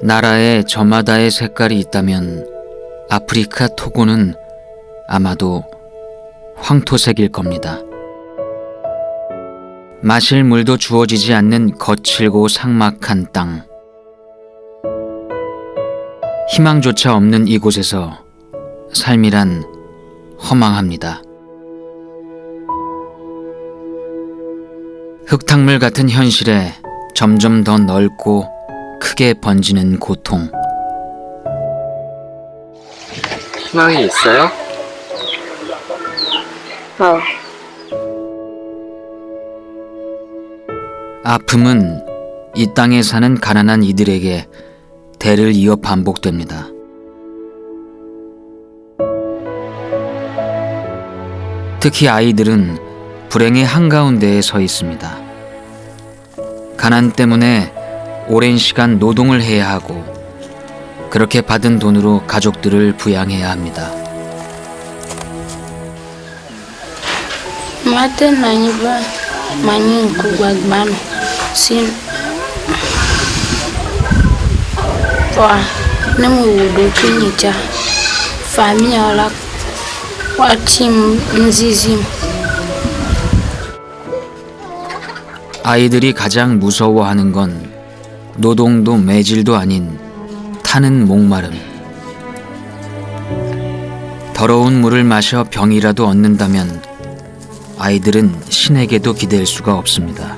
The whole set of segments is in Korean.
나라에 저마다의 색깔이 있다면 아프리카 토고는 아마도 황토색일 겁니다. 마실 물도 주어지지 않는 거칠고 삭막한 땅. 희망조차 없는 이곳에서 삶이란 허망합니다. 흙탕물 같은 현실에 점점 더 넓고 크게 번지는 고통. 희망이 있어요? 아픔은 이 땅에 사는 가난한 이들에게 대를 이어 반복됩니다. 특히 아이들은 불행의 한가운데에 서 있습니다. 가난 때문에 오랜 시간 노동을 해야 하고 그렇게 받은 돈으로 가족들을 부양해야 합니다. Mate na nyiba mani kugwagmano sin wa namu wudo kinyicha famia la watim nzizim. 아이들이 가장 무서워하는 건 노동도 매질도 아닌 타는 목마름. 더러운 물을 마셔 병이라도 얻는다면 아이들은 신에게도 기댈 수가 없습니다.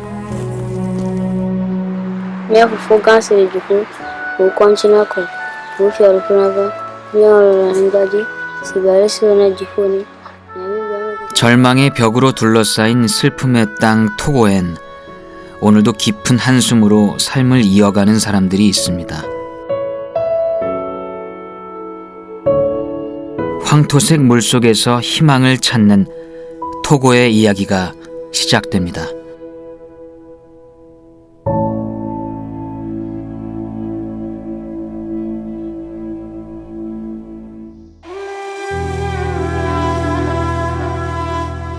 절망의 벽으로 둘러싸인 슬픔의 땅 토고엔 오늘도 깊은 한숨으로 삶을 이어가는 사람들이 있습니다. 황토색 물속에서 희망을 찾는 토고의 이야기가 시작됩니다.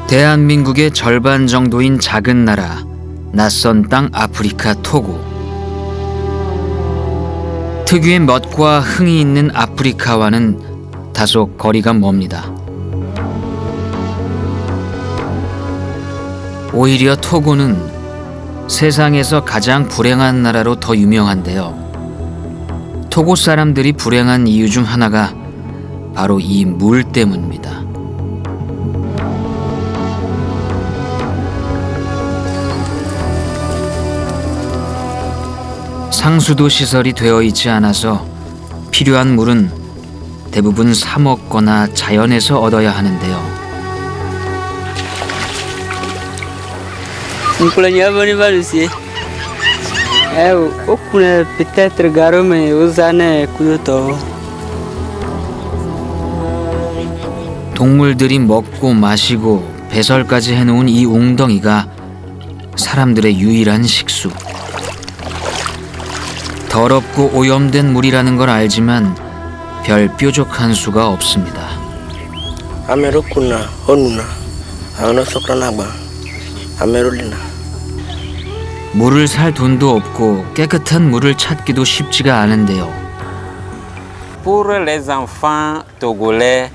대한민국의 절반 정도인 작은 나라, 낯선 땅 아프리카 토고. 특유의 멋과 흥이 있는 아프리카와는 다소 거리가 멉니다. 오히려 토고는 세상에서 가장 불행한 나라로 더 유명한데요. 토고 사람들이 불행한 이유 중 하나가 바로 이 물 때문입니다. 상수도 시설이 되어 있지 않아서 필요한 물은 대부분 사 먹거나 자연에서 얻어야 하는데요. 동물들이 먹고 마시고 배설까지 해놓은 이 웅덩이가 사람들의 유일한 식수. 더럽고 오염된 물이라는 걸 알지만 별 뾰족한 수가 없습니다. 물을 살 돈도 없고 깨끗한 물을 찾기도 쉽지가 않은데요. Pour les enfants togolais,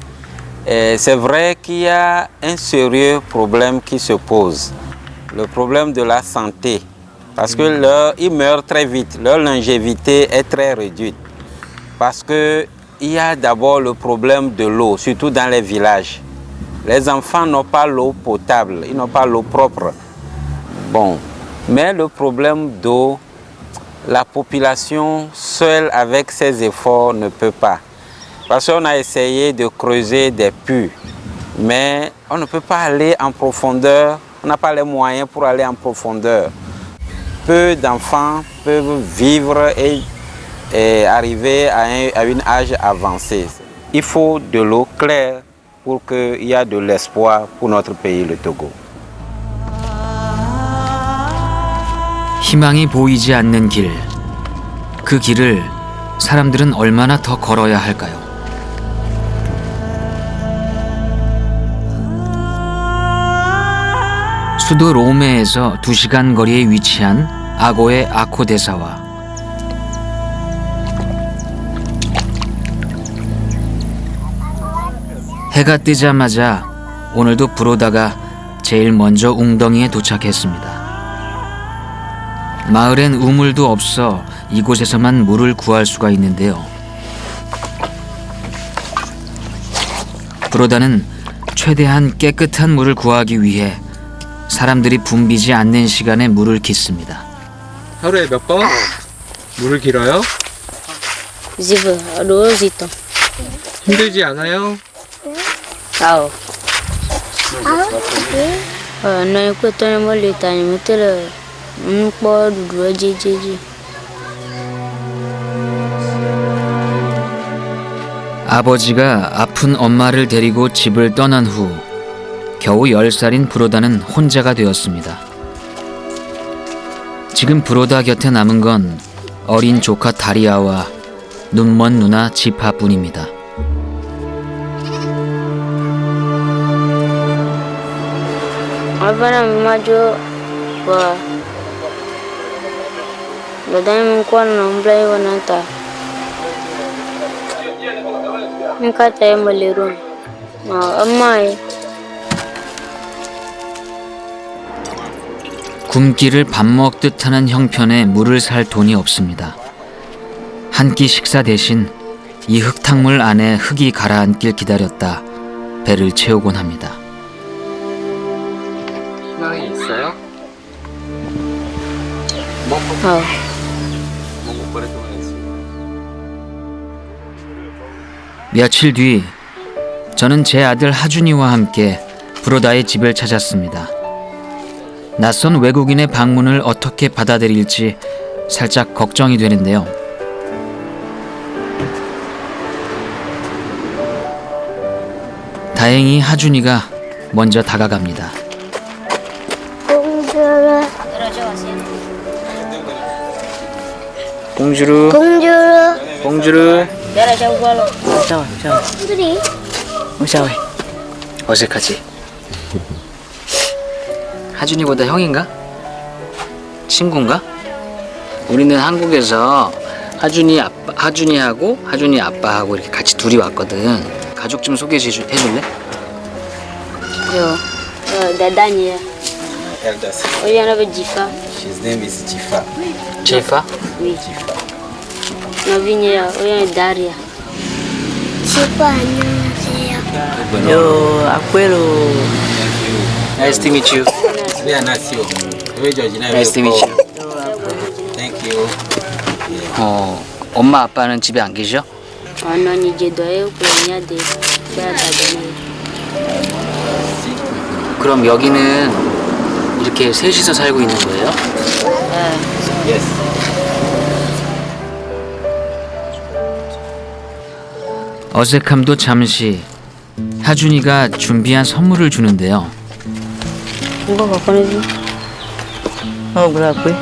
c'est vrai qu'il y a un sérieux problème qui se pose. Le problème de la santé. Parce que ils meurent très vite, leur longévité est très réduite. Parce qu'il y a d'abord le problème de l'eau, surtout dans les villages. Les enfants n'ont pas l'eau potable, ils n'ont pas l'eau propre. Bon, mais le problème d'eau, la population seule avec ses efforts ne peut pas. Parce qu'on a essayé de creuser des puits, mais on ne peut pas aller en profondeur, on n'a pas les moyens pour aller en profondeur. Peu d'enfants peuvent vivre et arriver à un âge avancé. Il faut de l'eau claire pour qu'il y ait de l'espoir pour notre pays, le Togo. 희망이 보이지 않는 길. 그 길을 사람들은 얼마나 더 걸어야 할까요? 수도 로메에서 2시간 거리에 위치한 아고의 아코 대사와 해가 뜨자마자 오늘도 브로다가 제일 먼저 웅덩이에 도착했습니다. 마을엔 우물도 없어 이곳에서만 물을 구할 수가 있는데요. 브로다는 최대한 깨끗한 물을 구하기 위해 사람들이 붐비지 않는 시간에 물을 깃습니다. 하루에 몇 번? 물을 길어요? Ziva, Rosito. 힘들지 않아요? Ao. Não é que eu tô na molita, não me não pode do jeje. 아버지가 아픈 엄마를 데리고 집을 떠난 후 겨우 10살인 브로다는 혼자가 되었습니다. 지금 브로다 곁에 남은 건 어린 조카 다리아와 눈먼 누나 지파뿐입니다. Avana majo wa badai mko na mblai wanata. Nkata ya maliru. Amma 굶기를 밥 먹듯 하는 형편에 물을 살 돈이 없습니다. 한 끼 식사 대신 이 흙탕물 안에 흙이 가라앉길 기다렸다 배를 채우곤 합니다. 희망이 있어요? 며칠 뒤 저는 제 아들 하준이와 함께 브로다의 집을 찾았습니다. 낯선 외국인의 방문을 어떻게 받아들일지 살짝 걱정이 되는데요. 다행히 하준이가 먼저 다가갑니다. 봉주루. Bonjour. 봉주루. 어색하지? 하준이보다 형인가? 친구인가? 우리는 한국에서 하준이하고 하준이 아빠하고 이렇게 같이 둘이 왔거든. 가족 좀 소개해줄래? Yo. Dadanya. Eldest. Oyana ba Jifa. His name is Jifa. 제이파? Oui. Novinha, oyana Daria. Jifa 안녕하세요. Yo, Abuelo. Nice to meet you. Nice Nice to meet you. Thank you. 엄마 아빠는 집에 안 계셔? Ano ni jedoe kunya de. 그럼 여기는 이렇게 셋이서 살고 있는 거예요? Yes. 어색함도 잠시 하준이가 준비한 선물을 주는데요. Ngo ko kono bi. Oh, berapa?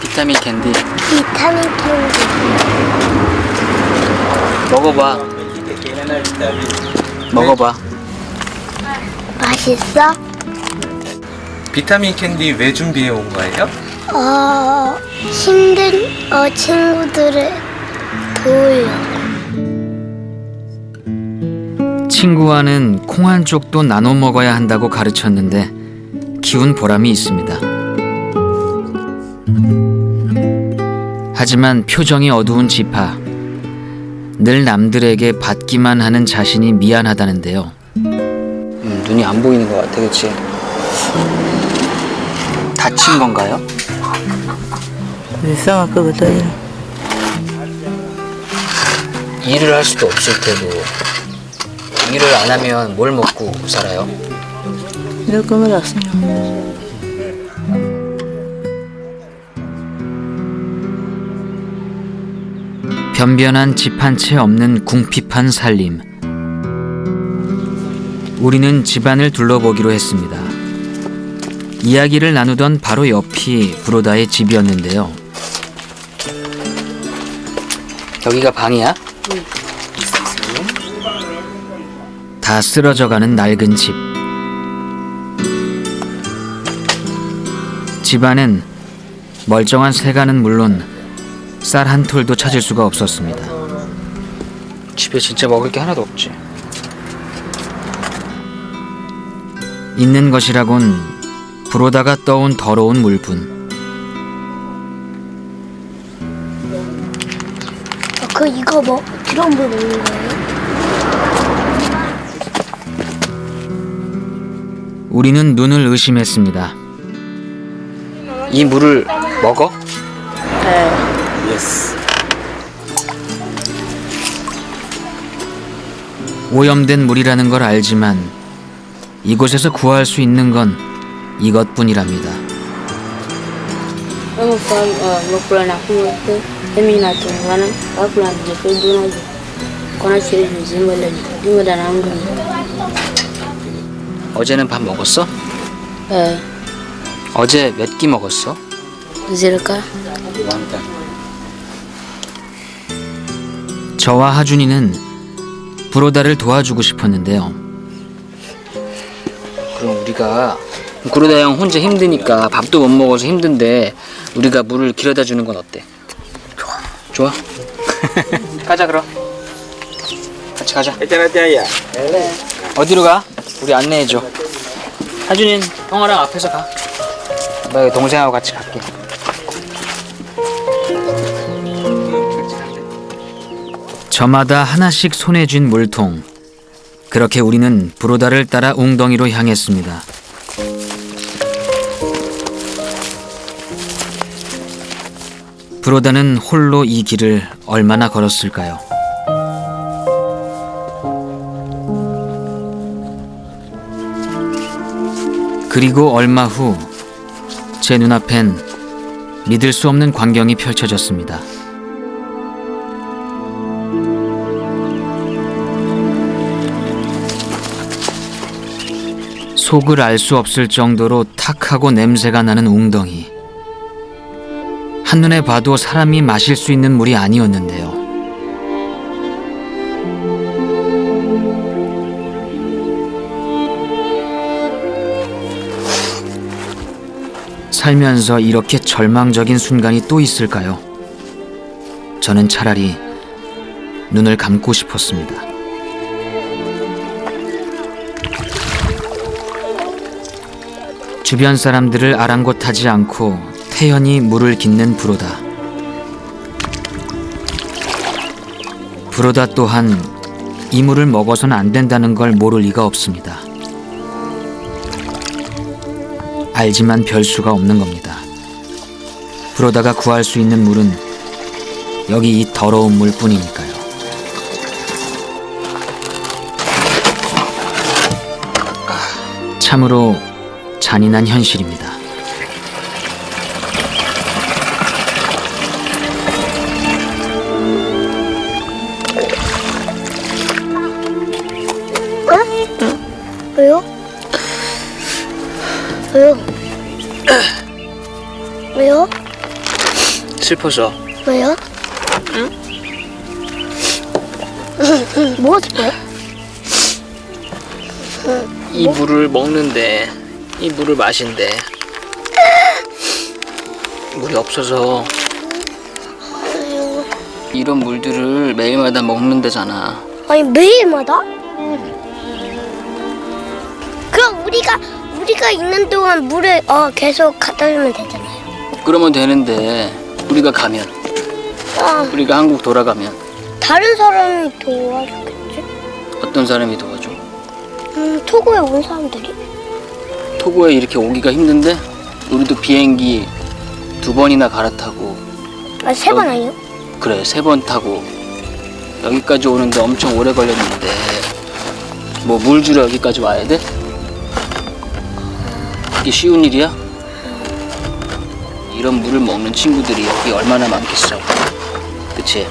비타민 캔디. Vitamin 캔디. 먹어봐. 먹어봐. 맛있어? 비타민 캔디 왜 준비해 온 거예요? 힘든 친구들을 도우려. 친구와는 콩 한 쪽도 나눠 먹어야 한다고 가르쳤는데 키운 보람이 있습니다. 하지만 표정이 어두운 지파. 늘 남들에게 받기만 하는 자신이 미안하다는데요. 눈이 안 보이는 것 같아, 그치? 다친 건가요? Bisa aku betul ya. 일을 할 수도 없을 테고 일을 안 하면 뭘 먹고 살아요? Itu kamu rasa. 변변한 집 한 채 없는 궁핍한 살림. 우리는 집안을 둘러보기로 했습니다. 이야기를 나누던 바로 옆이 브로다의 집이었는데요. 여기가 방이야? 응. 다 쓰러져가는 낡은 집. 집안엔 멀쩡한 새가는 물론 쌀 한 톨도 찾을 수가 없었습니다. 집에 진짜 먹을 게 하나도 없지. 있는 것이라곤 불오다가 떠온 더러운 물뿐. 이거 뭐 이런 물 먹는 거예요? 우리는 눈을 의심했습니다. 이 물을 먹어? 네. Yes. 오염된 물이라는 걸 알지만 이곳에서 구할 수 있는 건 이것뿐이랍니다. Makulan aku ke emina tu mana makulan je ke duna je kona siri je zimbala ni dinga da nan dun 어제는 밥 먹었어? 어제 몇 끼 먹었어? zirka 저와 하준이는 브로다를 도와주고 싶었는데요. 그럼 우리가 구로다 형 혼자 힘드니까 밥도 못 먹어서 힘든데 우리가 물을 길어다 주는 건 어때? 좋아? 가자 그럼. 같이 가자. 어디로 가? 우리 안내해줘. 하준이는 형아랑 앞에서 가. 나 여기 동생하고 같이 갈게. 저마다 하나씩 손에 쥔 물통. 그렇게 우리는 브로다를 따라 웅덩이로 향했습니다. 브로다는 홀로 이 길을 얼마나 걸었을까요? 그리고 얼마 후 제 눈앞엔 믿을 수 없는 광경이 펼쳐졌습니다. 속을 알 수 없을 정도로 탁하고 냄새가 나는 웅덩이. 한눈에 봐도 사람이 마실 수 있는 물이 아니었는데요. 살면서 이렇게 절망적인 순간이 또 있을까요? 저는 차라리 눈을 감고 싶었습니다. 주변 사람들을 아랑곳하지 않고 태연히 물을 깃는 브로다. 브로다 또한 이 물을 먹어서는 안 된다는 걸 모를 리가 없습니다. 알지만 별 수가 없는 겁니다. 브로다가 구할 수 있는 물은 여기 이 더러운 물뿐이니까요. 참으로 잔인한 현실입니다. 왜요? 왜요? 왜요? 슬퍼서. 왜요? 뭐가 슬퍼요? 이 물을 먹는데, 이 물을 마신대. 물이 없어서 이런 물들을 매일마다 먹는데잖아. 아니 매일마다? 그럼 우리가 있는 동안 물을 계속 갖다 주면 되잖아요. 그러면 되는데 우리가 가면, 우리가 한국 돌아가면 다른 사람이 도와주겠지? 어떤 사람이 도와줘? 토고에 온 사람들이? 토고에 이렇게 오기가 힘든데 우리도 비행기 2번이나 갈아타고, 아, 3번 아니요? 그래 3번 타고 여기까지 오는데 엄청 오래 걸렸는데 뭐 물 주러 여기까지 와야 돼? 이게 쉬운 일이야? 이런 물을 먹는 친구들이 여기 얼마나 많겠어. 그치?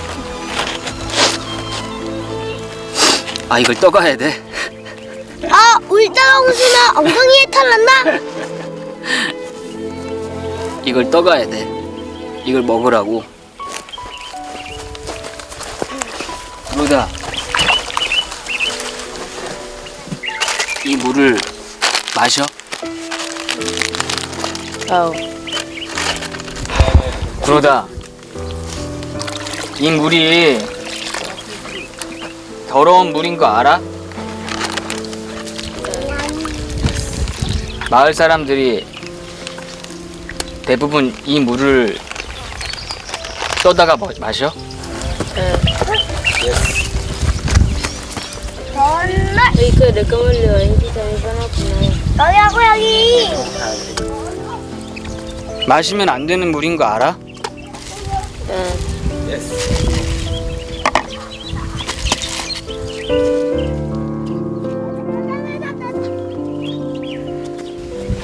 아, 이걸 떠가야 돼. 아, 울다가 웃으면 엉덩이에 탈났나? 이걸 떠가야 돼. 이걸 먹으라고. 브로다, 이 물을 마셔? 브로다, 이 물이 더러운 물인 거 알아? 마을 사람들이 대부분 이 물을 떠다가 마셔? 이거 내가 몰려. 이게 다 이거나 여기. 마시면 안 되는 물인 거 알아?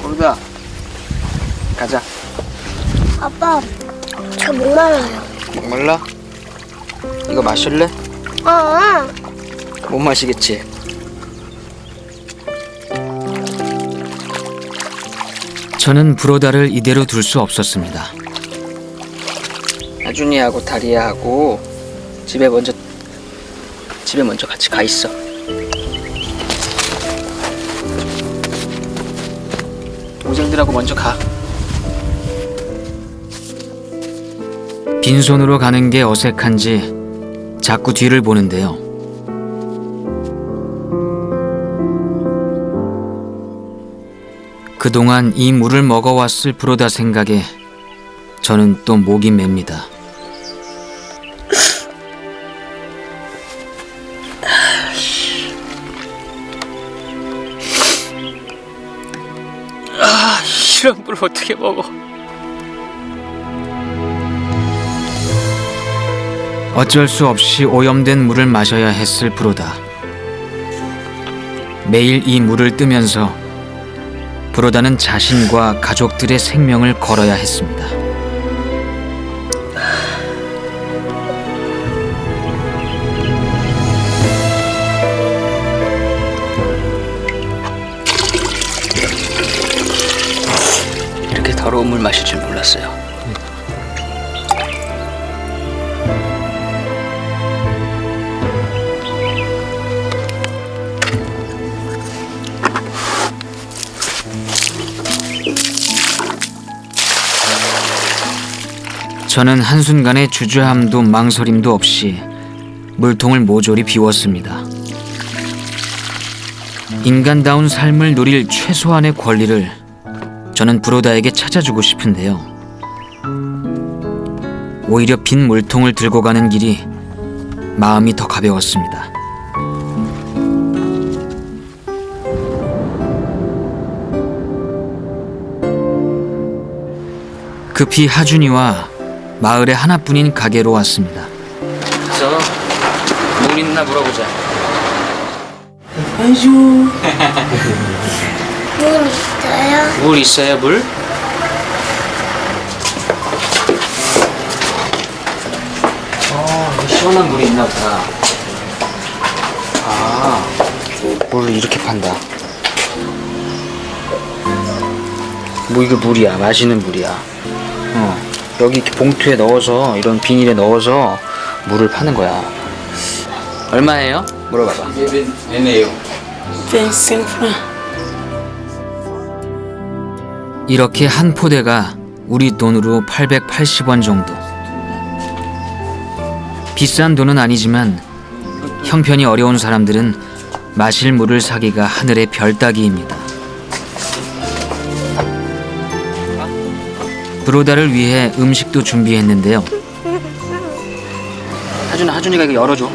고르다 가자. 아빠, 저 목말라요. 몰라? 이거 마실래? 못 마시겠지? 저는 브로다를 이대로 둘 수 없었습니다. 하준이하고 다리아하고 집에 먼저 같이 가 있어. 동생들하고 먼저 가. 빈손으로 가는 게 어색한지 자꾸 뒤를 보는데요. 그동안 이 물을 먹어왔을 브로다 생각에 저는 또 목이 맵니다. 이런 물 어떻게 먹어? 어쩔 수 없이 오염된 물을 마셔야 했을 브로다. 매일 이 물을 뜨면서 브로다는 자신과 가족들의 생명을 걸어야 했습니다. 이렇게 더러운 물 마실 줄 몰랐어요. 저는 한순간의 주저함도 망설임도 없이 물통을 모조리 비웠습니다. 인간다운 삶을 누릴 최소한의 권리를 저는 브로다에게 찾아주고 싶은데요. 오히려 빈 물통을 들고 가는 길이 마음이 더 가벼웠습니다. 급히 하준이와 마을의 하나뿐인 가게로 왔습니다. 그래서 물 있나 물어보자. 물 있어요? 물 있어요, 물? 이거 시원한 물이 있나 보다. 물을 이렇게 판다. 뭐 이거 물이야, 마시는 물이야. 여기 이렇게 봉투에 넣어서 이런 비닐에 넣어서 물을 파는 거야. 얼마예요? 물어봐봐. 이렇게 한 포대가 우리 돈으로 880원 정도. 비싼 돈은 아니지만 형편이 어려운 사람들은 마실 물을 사기가 하늘의 별 따기입니다. 브로다를 위해 음식도 준비했는데요. 하준이가 이거 열어줘.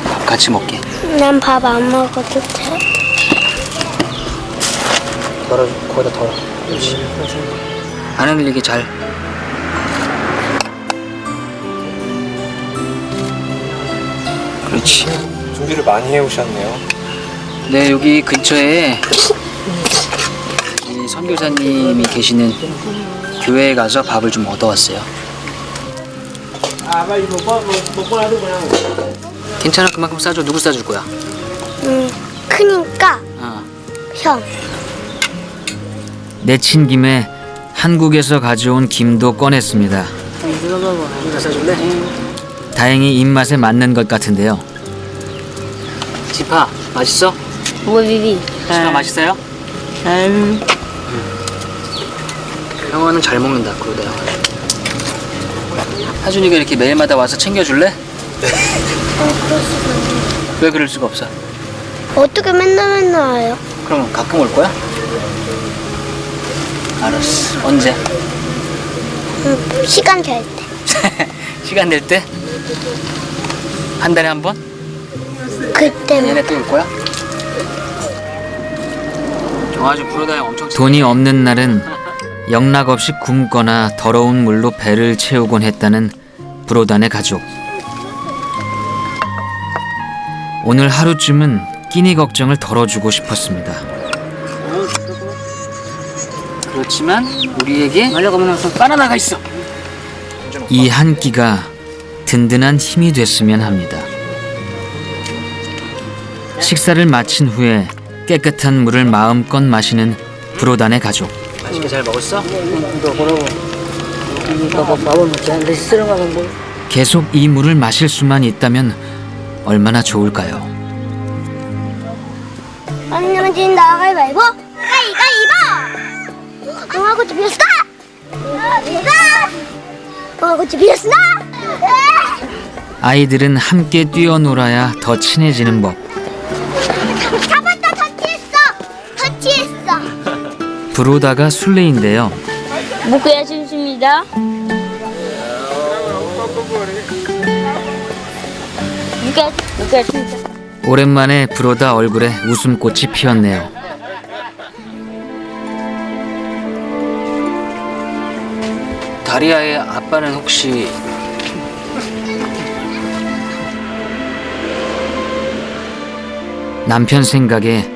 밥 같이 먹게. 난 밥 안 먹어도 돼? 덜어줘. 거기다 덜어. 그렇지. 안 흔들리게 잘. 그렇지. 준비를 많이 해오셨네요. 네, 여기 근처에 이 선교사님이 계시는 교회에 가서 밥을 좀 얻어왔어요. 괜찮아, 그만큼 싸줘. 누구 싸줄 거야? 크니까 형. 내친 김에 한국에서 가져온 김도 꺼냈습니다. 누가 싸줄래? 다행히 입맛에 맞는 것 같은데요. 지파, 맛있어? 뭐 비비. 지파 맛있어요? 형아는 잘 먹는다, 그러다 형아. 하준이가 이렇게 매일마다 와서 챙겨줄래? 왜 그럴 수가 없어? 어떻게 맨날 와요? 그럼 가끔 올 거야? 알았어. 언제? 시간 될 때. 시간 될 때? 한 달에 한 번? 그때만. 얘네 또 올 거야? 아주 부러다 형 엄청 돈이 없는 날은 영락없이 굶거나 더러운 물로 배를 채우곤 했다는 브로단의 가족. 오늘 하루쯤은 끼니 걱정을 덜어주고 싶었습니다. 그렇지만 우리에게 바나나가 있어. 이 한 끼가 든든한 힘이 됐으면 합니다. 식사를 마친 후에 깨끗한 물을 마음껏 마시는 브로단의 가족. 맛있게 잘 먹었어? 계속 이 물을 마실 수만 있다면 얼마나 좋을까요? 안 내면 진다. 가위바위보. 가위바위보. 동하고 집이었어. 동하고 집이었어. 아이들은 함께 뛰어놀아야 더 친해지는 법. 잡았다. 터치했어. 브로다가 순례인데요. Bukuya simsimida. Bukuya simsimida. 오랜만에 브로다 얼굴에 웃음꽃이 피었네요. 다리아의 아빠는 혹시 남편 생각에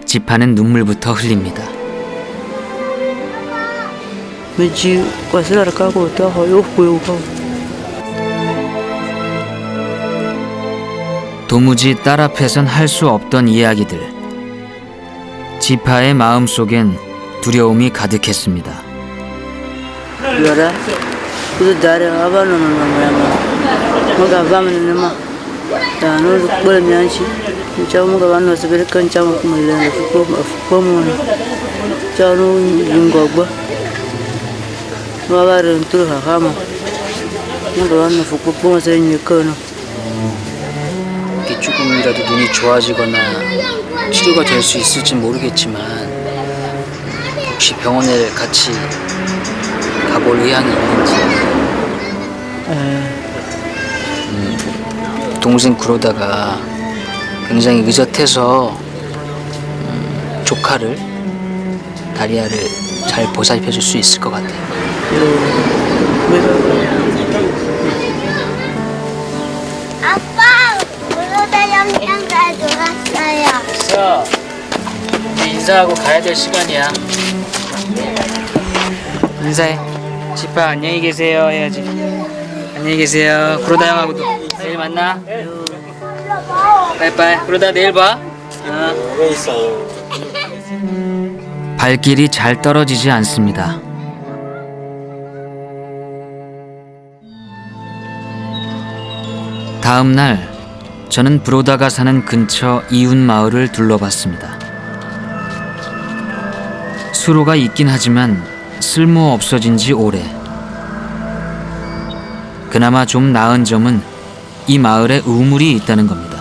지파는 눈물부터 흘립니다. 도무지 딸 앞에선 할 수 없던 이야기들. 지파의 마음속엔 두려움이 가득했습니다. 이게 조금이라도 눈이 좋아지거나 치료가 될 수 있을지 모르겠지만 혹시 병원에 같이 가볼 의향이 있는지. 동생 그러다가 굉장히 의젓해서 조카를 다리아를 잘 보살펴줄 수 있을 것 같아요. 아빠, 브로다 영양 잘 놀았어요. 됐어. 이제 인사하고 가야 될 시간이야. 인사해. 지파 안녕히 계세요 해야지. 안녕히 계세요. 그러다 형하고도 내일 만나. 빠이빠이. 그러다 내일 봐. 발길이 잘 떨어지지 않습니다. 다음 날 저는 브로다가 사는 근처 이웃 마을을 둘러봤습니다. 수로가 있긴 하지만 쓸모 없어진 지 오래. 그나마 좀 나은 점은 이 마을에 우물이 있다는 겁니다.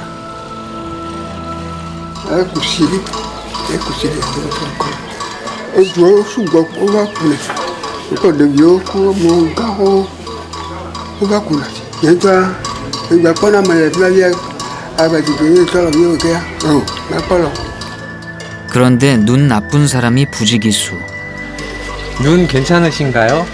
그런데 눈 나쁜 사람이 부지기수. 눈 괜찮으신가요?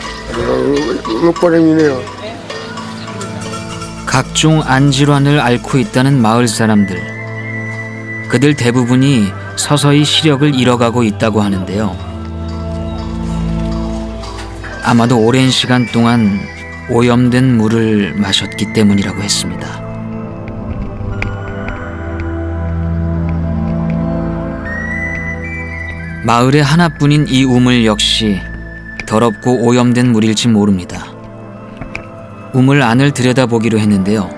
각종 안질환을 앓고 있다는 마을 사람들. 그들 대부분이 서서히 시력을 잃어가고 있다고 하는데요. 아마도 오랜 시간 동안 오염된 물을 마셨기 때문이라고 했습니다. 마을에 하나뿐인 이 우물 역시 더럽고 오염된 물일지 모릅니다. 우물 안을 들여다보기로 했는데요.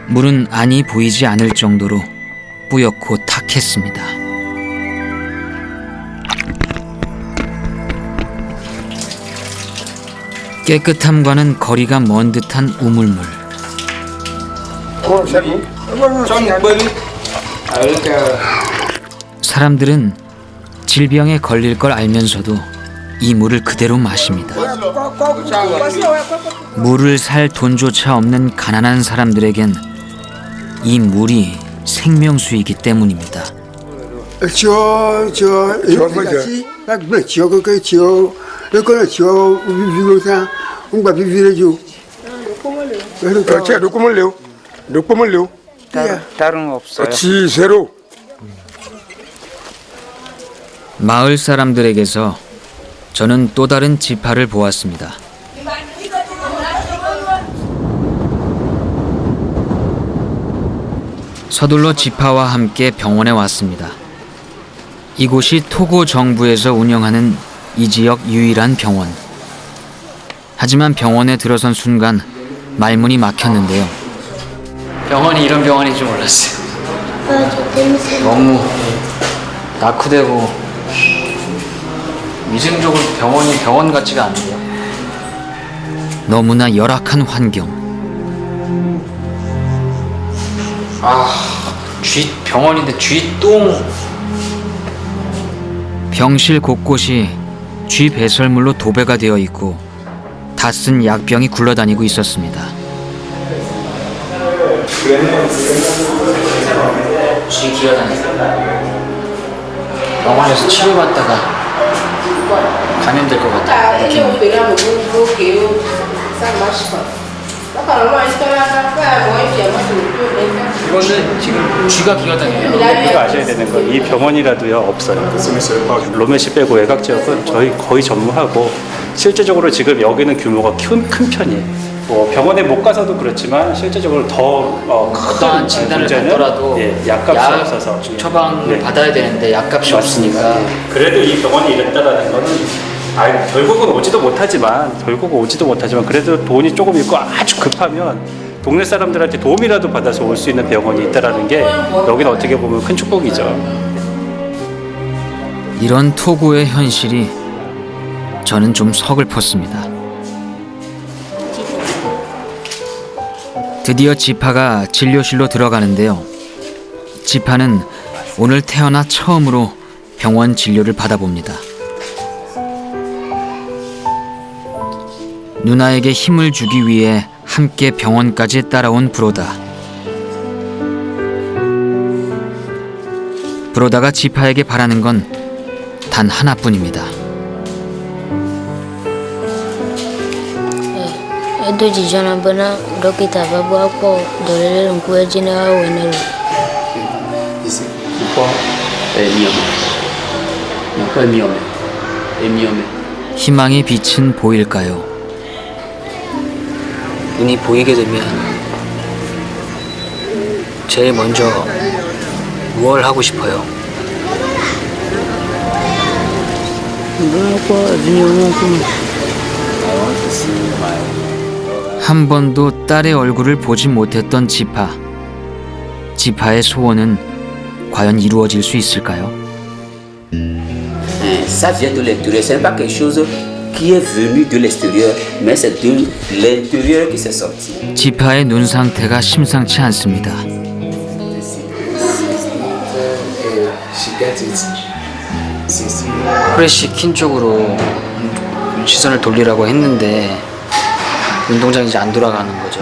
물은 안이 보이지 않을 정도로 뿌옇고 탁했습니다. 깨끗함과는 거리가 먼 듯한 우물물. 사람들은 질병에 걸릴 걸 알면서도 이 물을 그대로 마십니다. 물을 살 돈조차 없는 가난한 사람들에겐 이 물이 생명수이기 때문입니다. 다른 없어요. 마을 사람들에게서 저는 또 다른 지파를 보았습니다. 서둘러 지파와 함께 병원에 왔습니다. 이곳이 토고 정부에서 운영하는 이 지역 유일한 병원. 하지만 병원에 들어선 순간 말문이 막혔는데요. 병원이 이런 병원인 줄 몰랐어요. 저 냄새. 너무 낙후되고 위생적으로 병원이 병원 같지가 않네요. 너무나 열악한 환경. 병원인데 쥐똥. 병실 곳곳이 쥐 배설물로 도배가 되어 있고 다 쓴 약병이 굴러다니고 있었습니다. 쥐 기어다니고 병원에서 치료받다가 감염될 것 같아. 이거는 지금 쥐가 기어다녀요. 이거 아셔야 되는 건 이 병원이라도요 없어요. 로메시 빼고 외곽 지역은 저희 거의 전무하고 실제적으로 지금 여기는 규모가 큰 편이에요. 뭐 병원에 못 가서도 그렇지만 실제적으로 더 어떠한 진단을 받더라도 약값이 없어서 처방을 받아야 되는데 약값이 맞습니다. 없으니까 그래도 이 병원이 이랬다라는 거는 결국은 오지도 못하지만 그래도 돈이 조금 있고 아주 급하면 동네 사람들한테 도움이라도 받아서 올 수 있는 병원이 있다라는 게 여기는 어떻게 보면 큰 축복이죠. 이런 토고의 현실이 저는 좀 서글펐습니다. 드디어 지파가 진료실로 들어가는데요. 지파는 오늘 태어나 처음으로 병원 진료를 받아봅니다. 누나에게 힘을 주기 위해 함께 병원까지 따라온 브로다. 브로다가 지파에게 바라는 건 단 하나뿐입니다. Edo jijana bana dokita babu ako dolele nkuwe jina wa wenelo. 희망의 빛은 보일까요? 눈이 보이게 되면 제일 먼저 무얼 하고 싶어요? 한 번도 딸의 얼굴을 보지 못했던 지파. 지파의 소원은 과연 이루어질 수 있을까요? Ça vient de l'intérieur, ce n'est pas quelque chose qui est venu de l'extérieur, mais c'est de l'intérieur qui s'est sorti. 지파의 눈 상태가 심상치 않습니다. 프레시 킨 쪽으로 시선을 돌리라고 했는데 운동장이 이제 안 돌아가는 거죠.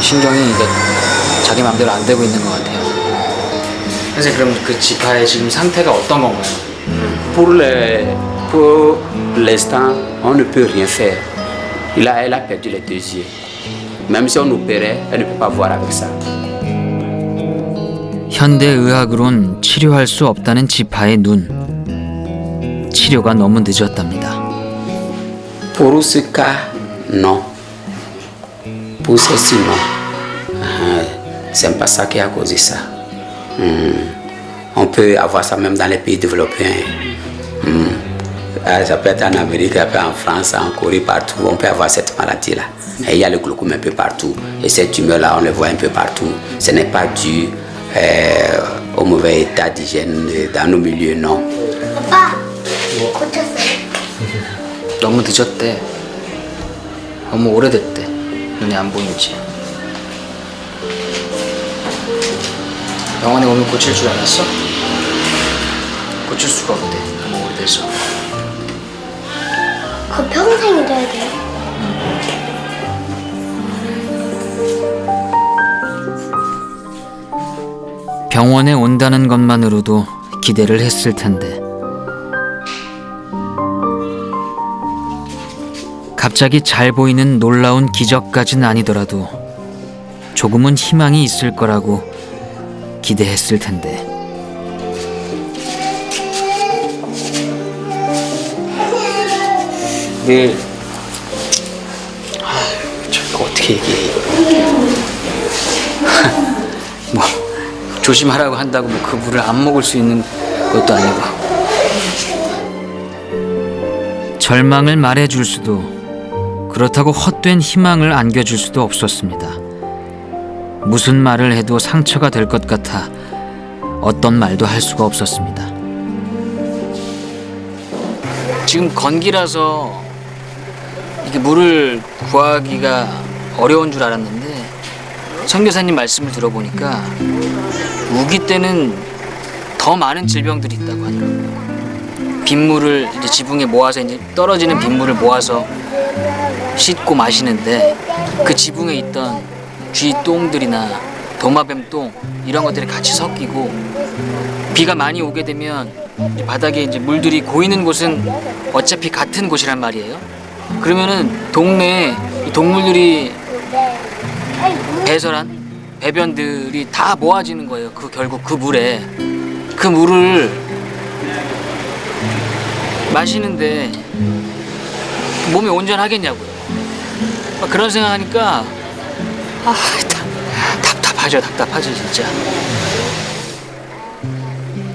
신경이 이제 자기 마음대로 안 되고 있는 것 같아요. 선생님, 그럼 그 지파의 지금 상태가 어떤 건가요? Pour l'instant, on ne peut rien faire. Elle a perdu les deux yeux. Même si on opérait, elle ne peut pas voir avec ça. 현대 의학으론 치료할 수 없다는 지파의 눈. 치료가 너무 늦었답니다. Pour ce cas, non. Pour ceci, non. C'est pas ça qui a causé ça. On peut avoir ça même dans les pays développés. Ça peut être en Amérique, ça peut être en France, en Corée, partout. On peut avoir cette maladie-là. Et il y a le glaucome un peu partout. Et cette tumeur-là, on le voit un peu partout. Ce n'est pas dû au mauvais état d'hygiène dans nos milieux, non. 아빠, 고쳤어요. 너무 늦었대. 너무 오래됐대. 눈이 안 보인지. 병원에 오면 고칠 줄 알았어? 고칠 수가 없대. 너무 그래서 그거 평생 이래야 돼요? 병원에 온다는 것만으로도 기대를 했을 텐데 갑자기 잘 보이는 놀라운 기적까지는 아니더라도 조금은 희망이 있을 거라고 기대했을 텐데 늘 저거 어떻게 얘기해 뭐 조심하라고 한다고 뭐 그 물을 안 먹을 수 있는 것도 아니고 절망을 말해줄 수도 그렇다고 헛된 희망을 안겨줄 수도 없었습니다. 무슨 말을 해도 상처가 될 것 같아 어떤 말도 할 수가 없었습니다. 지금 건기라서 이게 물을 구하기가 어려운 줄 알았는데 선교사님 말씀을 들어보니까 우기 때는 더 많은 질병들이 있다고 하더라고요. 빗물을 이제 지붕에 모아서 이제 떨어지는 빗물을 모아서 씻고 마시는데 그 지붕에 있던 쥐 똥들이나 도마뱀 똥 이런 것들이 같이 섞이고 비가 많이 오게 되면 이제 바닥에 이제 물들이 고이는 곳은 어차피 같은 곳이란 말이에요. 그러면은 동네에 이 동물들이 배설한 배변들이 다 모아지는 거예요. 그 결국 그 물에 그 물을 마시는데 몸이 온전하겠냐고요. 막 그런 생각하니까 답답하죠 진짜.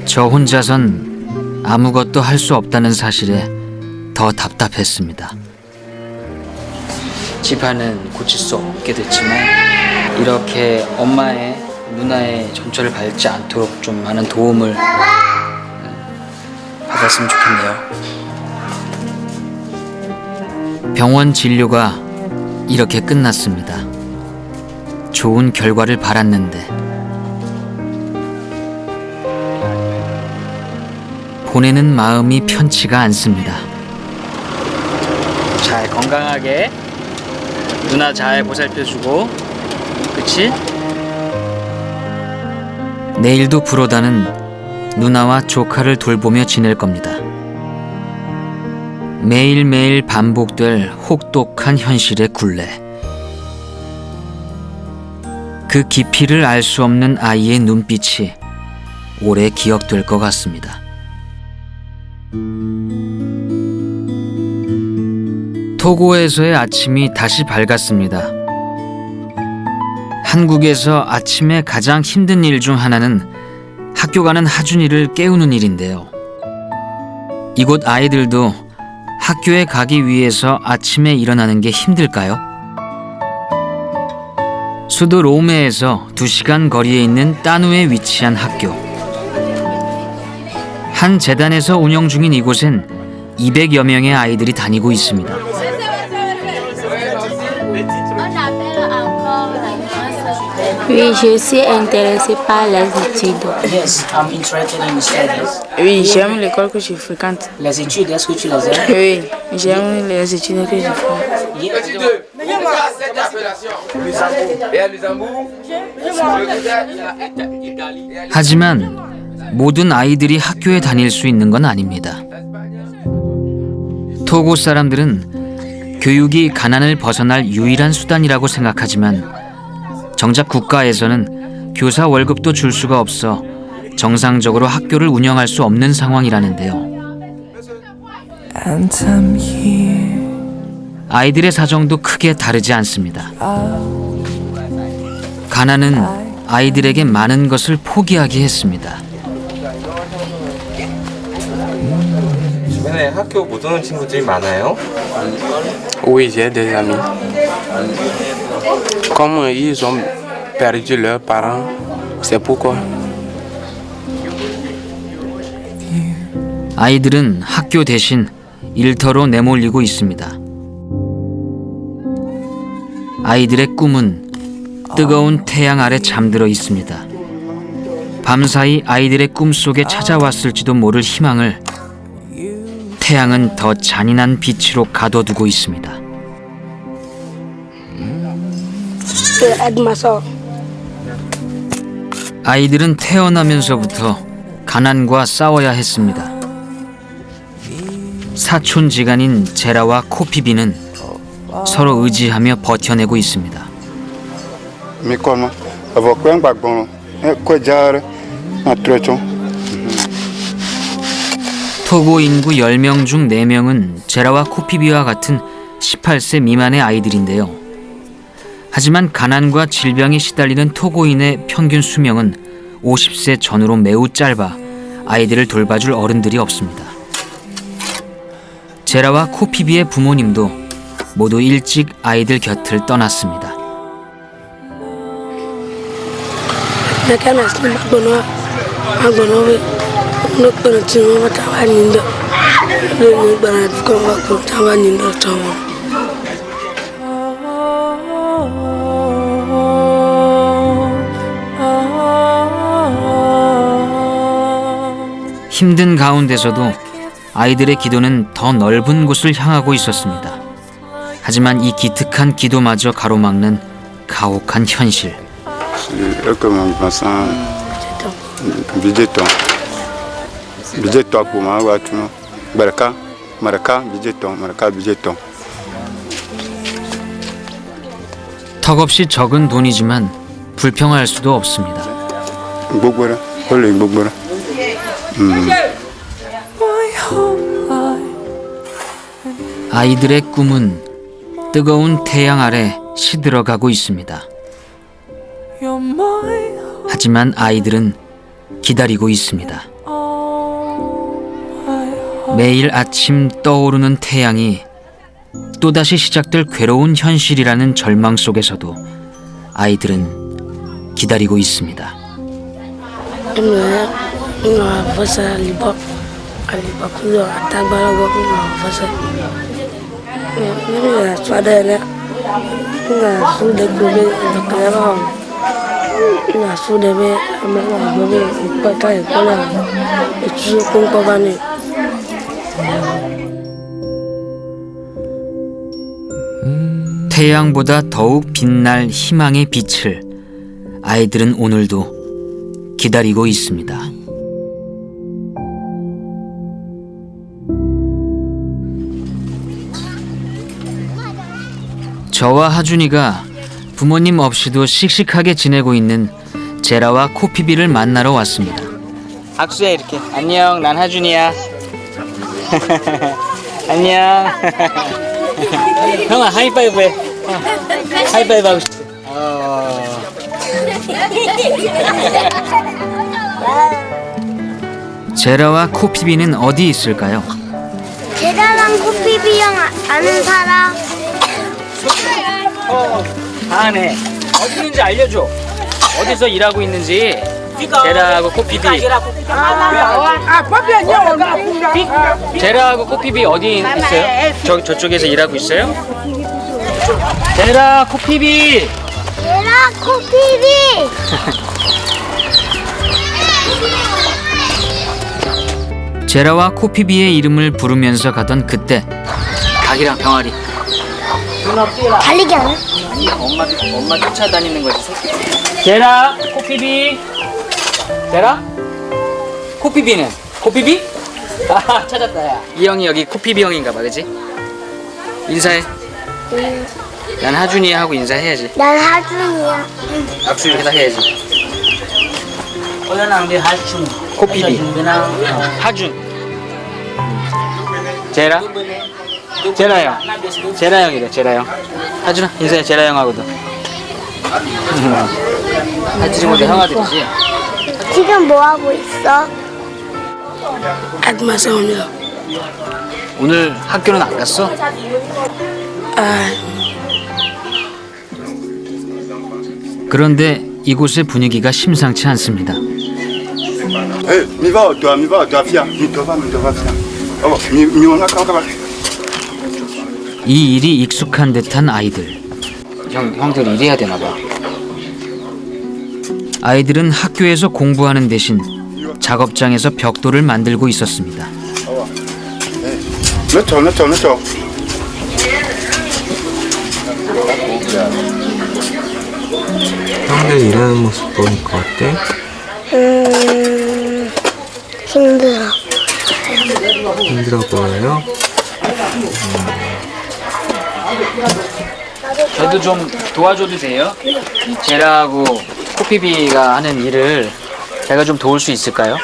저 혼자선 아무것도 할 수 없다는 사실에 더 답답했습니다. 집안은 고칠 수 없게 됐지만 이렇게 엄마의 누나의 전철을 밟지 않도록 좀 많은 도움을 받았으면 좋겠네요. 병원 진료가 이렇게 끝났습니다. 좋은 결과를 바랐는데 보내는 마음이 편치가 않습니다. 잘 건강하게 누나 잘 보살펴주고 그치? 내일도 브로다는 누나와 조카를 돌보며 지낼 겁니다. 매일매일 반복될 혹독한 현실의 굴레. 그 깊이를 알 수 없는 아이의 눈빛이 오래 기억될 것 같습니다. 토고에서의 아침이 다시 밝았습니다. 한국에서 아침에 가장 힘든 일 중 하나는 학교 가는 하준이를 깨우는 일인데요. 이곳 아이들도 학교에 가기 위해서 아침에 일어나는 게 힘들까요? 수도 로메에서 2시간 거리에 있는 따누에 위치한 학교. 한 재단에서 운영 중인 이곳엔 200여 명의 아이들이 다니고 있습니다. Oui, je suis intéressée par les études. Yes, I'm interested in studies. Oui, j'aime l'école que je fréquente. Les études, est-ce que tu les aimes? Oui, j'aime les études que je fais. 하지만 모든 아이들이 학교에 다닐 수 있는 건 아닙니다. 토고 사람들은 교육이 가난을 벗어날 유일한 수단이라고 생각하지만 정작 국가에서는 교사 월급도 줄 수가 없어 정상적으로 학교를 운영할 수 없는 상황이라는데요. 아이들의 사정도 크게 다르지 않습니다. 가난은 아이들에게 많은 것을 포기하게 했습니다. 주변에 학교 못 오는 친구들이 많아요? Oui, j'ai des amis. Comme ils ont perdu leurs parents, c'est pourquoi. 아이들은 학교 대신 일터로 내몰리고 있습니다. 아이들의 꿈은 뜨거운 태양 아래 잠들어 있습니다. 밤사이 아이들의 꿈속에 찾아왔을지도 모를 희망을 태양은 더 잔인한 빛으로 가둬두고 있습니다. 아이들은 태어나면서부터 가난과 싸워야 했습니다. 사촌지간인 제라와 코피비는 서로 의지하며 버텨내고 있습니다. 토고 인구 10명 중 4명은 제라와 코피비와 같은 18세 미만의 아이들인데요. 하지만 가난과 질병에 시달리는 토고인의 평균 수명은 50세 전후로 매우 짧아 아이들을 돌봐줄 어른들이 없습니다. 제라와 코피비의 부모님도 모두 일찍 아이들 곁을 떠났습니다. 힘든 가운데서도 아이들의 기도는 더 넓은 곳을 향하고 있었습니다. 하지만 이 기특한 기도마저 가로막는 가혹한 현실. 턱없이 적은 돈이지만 불평할 수도 없습니다. 아이들의 꿈은 뜨거운 태양 아래 시들어가고 있습니다. 하지만 아이들은 기다리고 있습니다. 매일 아침 떠오르는 태양이 또다시 시작될 괴로운 현실이라는 절망 속에서도 아이들은 기다리고 있습니다. 태양보다 더욱 빛날 희망의 빛을 아이들은 오늘도 기다리고 있습니다. 저와 하준이가 부모님 없이도 씩씩하게 지내고 있는 제라와 코피비를 만나러 왔습니다. 악수해 이렇게. 안녕, 난 하준이야. 안녕. 형아 하이파이브 해. 하이파이브 하고 싶어. 제라와 코피비는 어디 있을까요? 제라랑 코피비 형 아는 사람? 아네. 어디 있는지 알려줘. 어디서 일하고 있는지. 제라하고 코피비. 제라하고 코피비 어디 있어요? 저쪽에서 일하고 있어요? 제라, 코피비. 제라 코피비. 제라와 코피비의 이름을 부르면서 가던 그때 닭이랑 병아리. 달리기 안 해? 엄마 쫓아다니는 거지. 제라, 코피비. 제라? 코피비는? 코피비? 아, 찾았다, 야. 이 형이 여기 코피비 형인가 봐, 그지? 인사해. 난 하준이 하고 인사해야지. 난 하준이야. 악수 이렇게 다 해야지. 코피비. 하준. 제라? 제라 형. 제라 형이래, 제라 형. 하준아, 인사해, 제라 형하고도. 하준이 모두 형아들이지? 지금 뭐 하고 있어? 아줌마 싸움이야. 오늘 학교는 안 갔어? 그런데 이곳의 분위기가 심상치 않습니다. 이 일이 익숙한 듯한 아이들. 형들 일해야 되나 봐. 아이들은 학교에서 공부하는 대신 작업장에서 벽돌을 만들고 있었습니다. 넣죠. 형들 일하는 모습 보니까 어때? 힘들어. 힘들어 보여요? 저도 좀 도와줘도 돼요? 제라하고 코피비가 하는 일을 제가 좀 도울 수 있을까요?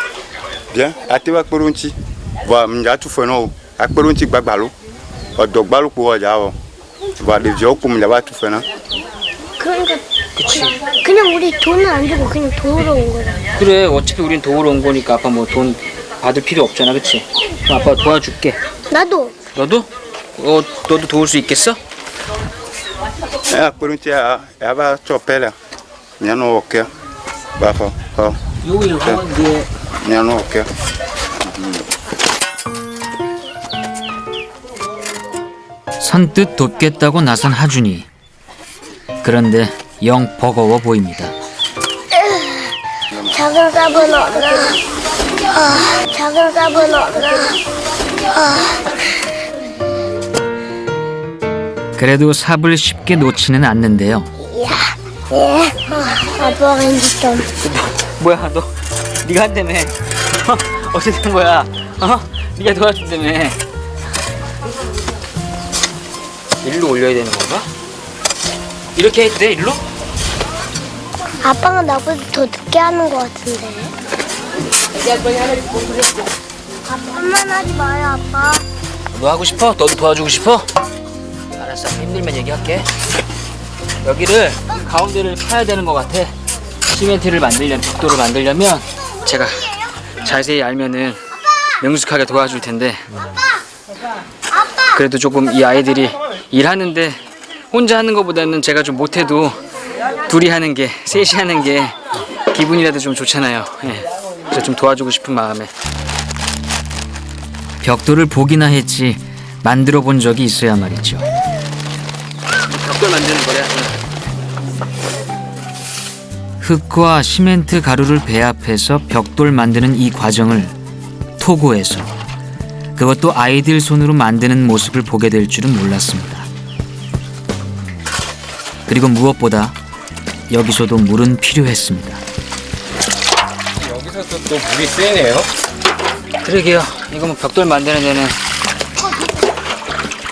Bien, ati wa kporunchi. Wa mja tu feno, a kporunchi gbagbalo. O dogbalo ko jawo. Wa de jo kum ja tu fena. 그러니까 그냥 우리 돈을 안 주고 그냥 도우러 온 거잖아. 그래, 어차피 우린 도우러 온 거니까 아빠 뭐 돈 받을 필요 없잖아, 그치? 그럼 아빠 도와줄게. 나도. 너도? 너도 도울 수 있겠어? A kporunchi a ba chopela. Nyano oke. Ba fa. 요일 하는데 Nyano oke. 선뜻 돕겠다고 나선 하준이. 그런데 영 버거워 보입니다. 작은 삽은 없나? 작은 삽은 없나? 그래도 삽을 쉽게 놓지는 않는데요. 아빠가 이제 좀. 뭐야, 너 네가 한다며. 어떻게 된 거야? 네가 도와준다며. 일로 올려야 되는 건가? 이렇게 해도 돼, 일로? 아빠가 나보다 더 늦게 하는 것 같은데. 아빠만 하지 마요, 아빠. 너 하고 싶어? 너도 도와주고 싶어? 알았어, 힘들면 얘기할게. 여기를 가운데를 파야 되는 것 같아. 시멘트를 만들려면, 벽돌을 만들려면 제가 자세히 알면은 명숙하게 도와줄 텐데 그래도 조금 이 아이들이 일하는데 혼자 하는 것보다는 제가 좀 못해도 둘이 하는 게, 셋이 하는 게 기분이라도 좀 좋잖아요. 예. 그래서 좀 도와주고 싶은 마음에. 벽돌을 보기나 했지 만들어 본 적이 있어야 말이죠. 벽돌 만드는 거래. 흙과 시멘트 가루를 배합해서 벽돌 만드는 이 과정을 토고에서, 그것도 아이들 손으로 만드는 모습을 보게 될 줄은 몰랐습니다. 그리고 무엇보다 여기서도 물은 필요했습니다. 여기서 또 물이 쓰이네요. 그러게요. 이거 뭐 벽돌 만드는 데는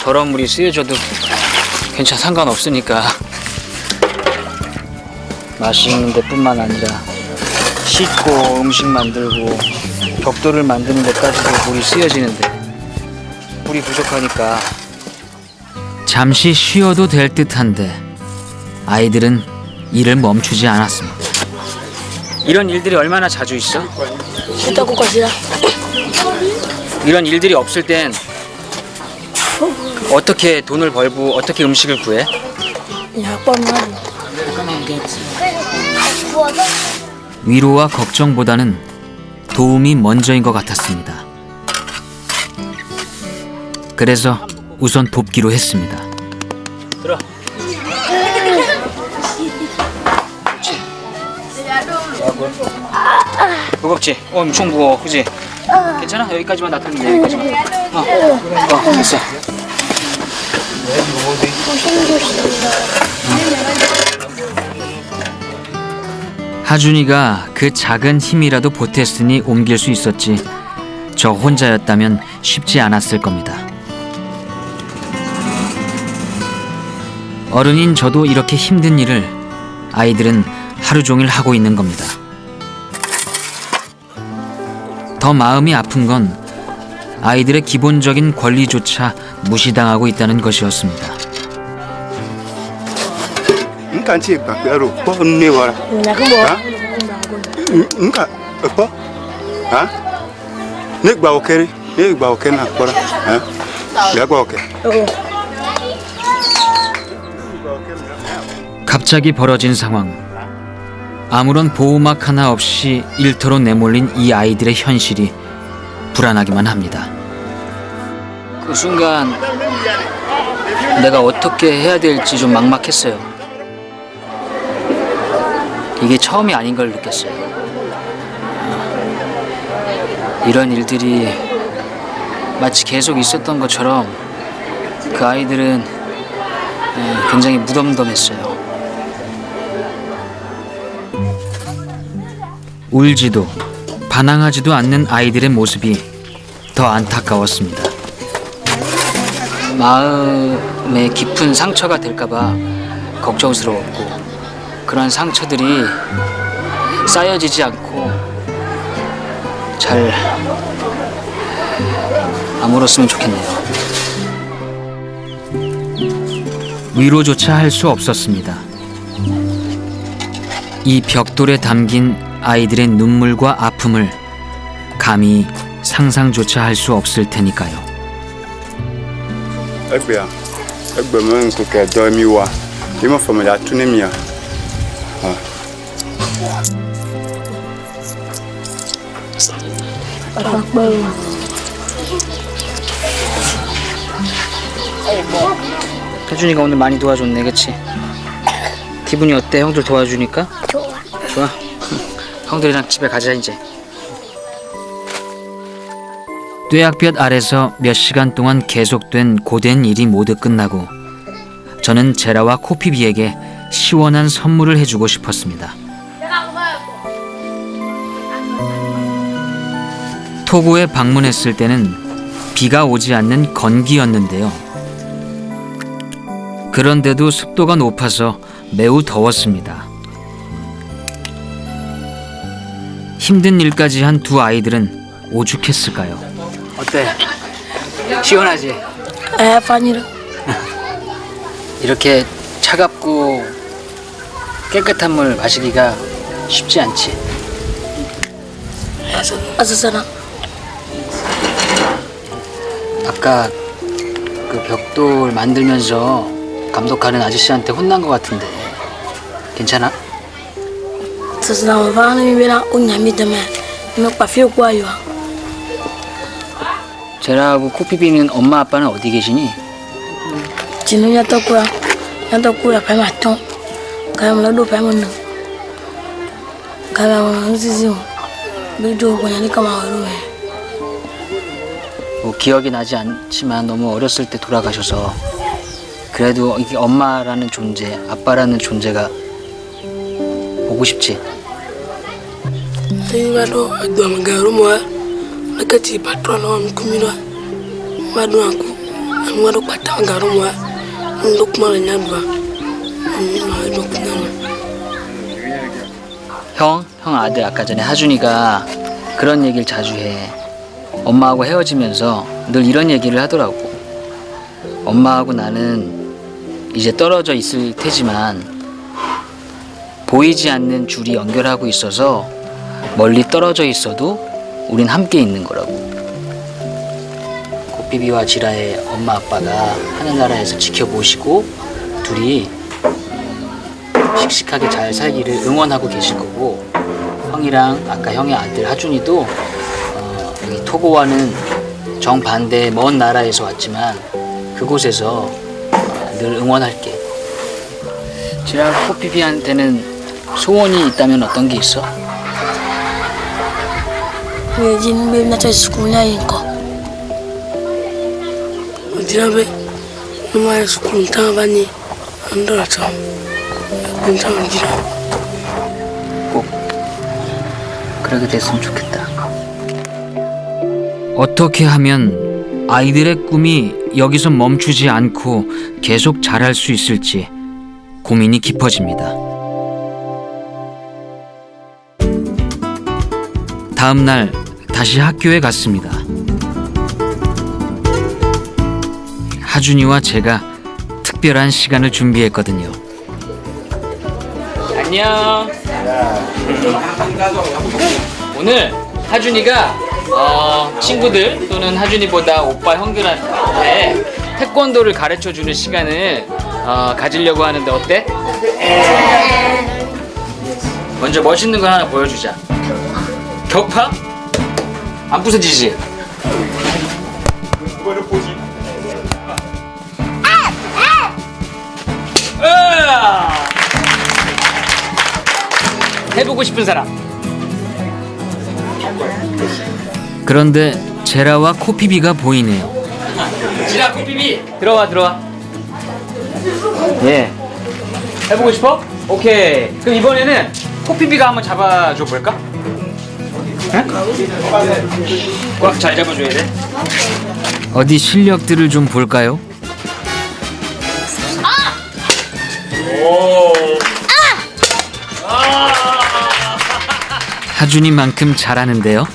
더러운 물이 쓰여져도 상관없으니까. 마시는 데뿐만 아니라 씻고 음식 만들고 벽돌을 만드는 데까지도 물이 쓰여지는데 물이 부족하니까. 잠시 쉬어도 될 듯한데 아이들은 일을 멈추지 않았습니다. 이런 일들이 얼마나 자주 있어? sultakukwasira 이런 일들이 없을 땐 어떻게 돈을 벌고 어떻게 음식을 구해? yakpamari 위로와 걱정보다는 도움이 먼저인 것 같았습니다. 그래서 우선 돕기로 했습니다. 들어. 무겁지? 엄청 무거워, 그지? 괜찮아? 여기까지만 놔두면 돼, 여기까지만. 됐어. 하준이가 그 작은 힘이라도 보탰으니 옮길 수 있었지, 저 혼자였다면 쉽지 않았을 겁니다. 어른인 저도 이렇게 힘든 일을 아이들은 하루 종일 하고 있는 겁니다. 더 마음이 아픈 건 아이들의 기본적인 권리조차 무시당하고 있다는 것이었습니다. Nkanchi bakero ko ne wara. Nka ko? Ha? Ne gba okere, ne gba okena kora. Ha? Ya gba oke. 갑자기 벌어진 상황. 아무런 보호막 하나 없이 일터로 내몰린 이 아이들의 현실이 불안하기만 합니다. 그 순간 내가 어떻게 해야 될지 좀 막막했어요. 이게 처음이 아닌 걸 느꼈어요. 이런 일들이 마치 계속 있었던 것처럼 그 아이들은 굉장히 무덤덤했어요. 울지도 반항하지도 않는 아이들의 모습이 더 안타까웠습니다. 마음에 깊은 상처가 될까봐 걱정스러웠고 그런 상처들이 쌓여지지 않고 잘 아물었으면 좋겠네요. 위로조차 할 수 없었습니다. 이 벽돌에 담긴 아이들의 눈물과 아픔을 감히 상상조차 할 수 없을 테니까요. Egbea, egbemen kuke do mi wa. Imo fo me da tuni mi ya. 혜준이가 오늘 많이 도와줬네, 그치? 기분이 어때? 형들 도와주니까? 좋아? 형들이랑 집에 가자 이제. 뙤약볕 아래서 몇 시간 동안 계속된 고된 일이 모두 끝나고 저는 제라와 코피비에게 시원한 선물을 해주고 싶었습니다. 토고에 방문했을 때는 비가 오지 않는 건기였는데요. 그런데도 습도가 높아서 매우 더웠습니다. 힘든 일까지 한 두 아이들은 오죽했을까요? 어때? 시원하지? 파니로. 이렇게 차갑고 깨끗한 물 마시기가 쉽지 않지. 아사사나. 아까 그 벽돌 만들면서 감독하는 아저씨한테 혼난 것 같은데 괜찮아? 사사나 파니 미베나 onyami deme. 너 파피오 과요. 제라하고 코피비는 엄마 아빠는 어디 계시니? 지누냐 떡구야 배마통. 가면 너 배면 너. 가면 무슨 비디오 그냥 까마로 해. 뭐 기억이 나지 않지만 너무 어렸을 때 돌아가셔서 그래도 이게 엄마라는 존재, 아빠라는 존재가 보고 싶지. 이거로 도망가로 뭐야? nakati patrona mkumira maduanku amaro patanga romwa ndokuma nyamba 형 아들 아까 전에 하준이가 그런 얘기를 자주 해. 엄마하고 헤어지면서 늘 이런 얘기를 하더라고. 엄마하고 나는 이제 떨어져 있을 테지만 보이지 않는 줄이 연결하고 있어서 멀리 떨어져 있어도 우린 함께 있는 거라고. 코피비와 지라의 엄마 아빠가 하늘나라에서 지켜보시고 둘이 씩씩하게 잘 살기를 응원하고 계실 거고, 형이랑 아까 형의 아들 하준이도 여기 토고와는 정반대의 먼 나라에서 왔지만 그곳에서 늘 응원할게. 지라 코피비한테는 소원이 있다면 어떤 게 있어? Jin be na ta school na yin ko. Dirabe no ma school ta bani andora ta. kunta dira. 꼭 그렇게 됐으면 좋겠다. 어떻게 하면 아이들의 꿈이 여기서 멈추지 않고 계속 자랄 수 있을지 고민이 깊어집니다. 다음 날 다시 학교에 갔습니다. 하준이와 제가 특별한 시간을 준비했거든요. 안녕. 오늘 하준이가 친구들 또는 하준이보다 오빠 형들한테 태권도를 가르쳐주는 시간을 가지려고 하는데 어때? 먼저 멋있는 거 하나 보여주자. 격파? 안 부서지지? 해보고 싶은 사람. 그런데 제라와 코피비가 보이네요. 지라 코피비 들어와. 예. 해보고 싶어? 오케이. 그럼 이번에는 코피비가 한번 잡아줘 볼까? 응? 꽉 잘 잡아줘야 돼. 어디 실력들을 좀 볼까요? 하준이만큼 잘하는데요.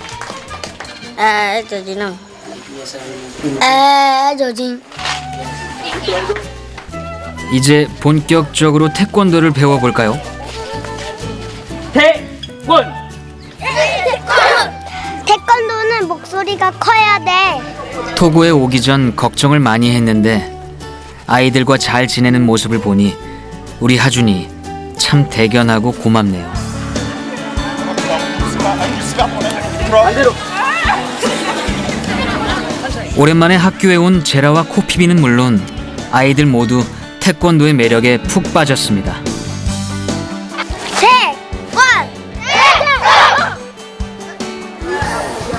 저지는 저지. 이제 본격적으로 태권도를 배워볼까요? 태권! 태권도는 목소리가 커야 돼. 토고에 오기 전 걱정을 많이 했는데 아이들과 잘 지내는 모습을 보니 우리 하준이 참 대견하고 고맙네요. 오랜만에 학교에 온 제라와 코피비는 물론 아이들 모두 태권도의 매력에 푹 빠졌습니다.